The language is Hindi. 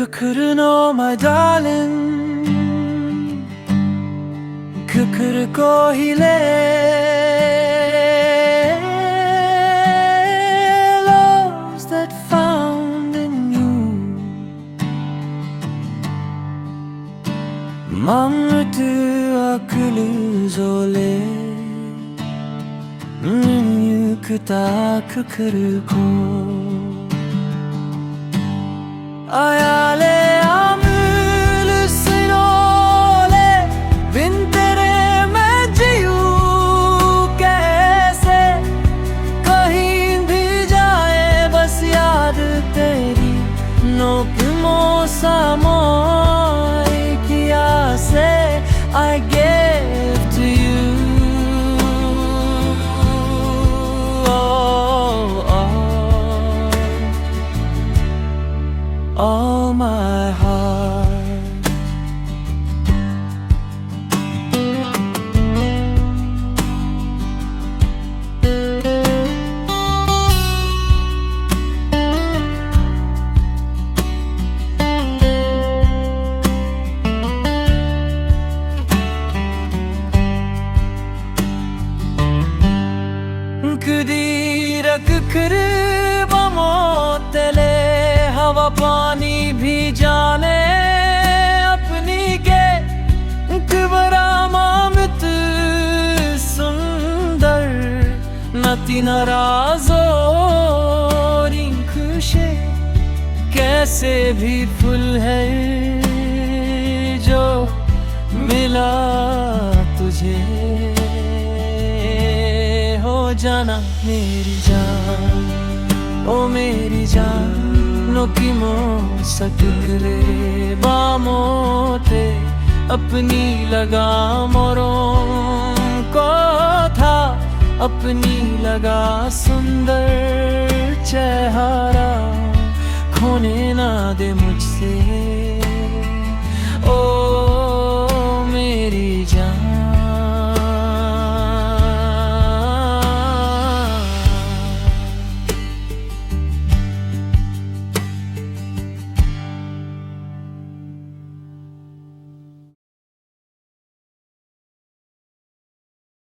Kukurno, my darling, kukuruko hile lost that found in you. Mamrutu akulu zole Nyukuta kukuruko Ayale amul sinole बिन तेरे मैं जीऊं कैसे कहीं भी जाए बस याद तेरी नोक मोसामोई किया से I gave to you all my heart. कुदीरक कुर्बामो तेले हवा पानी भी जाने अपनी के कुबरा मामित सुंदर नती नाराजो रिंकुशे कैसे भी फूल है जो मिला तुझे हो जाना मेरी जान ओ मेरी जान नो की मो सकरे बामोते अपनी लगा मोरों को था अपनी लगा सुंदर चेहरा खोने ना दे मुझसे ओ मेरी जान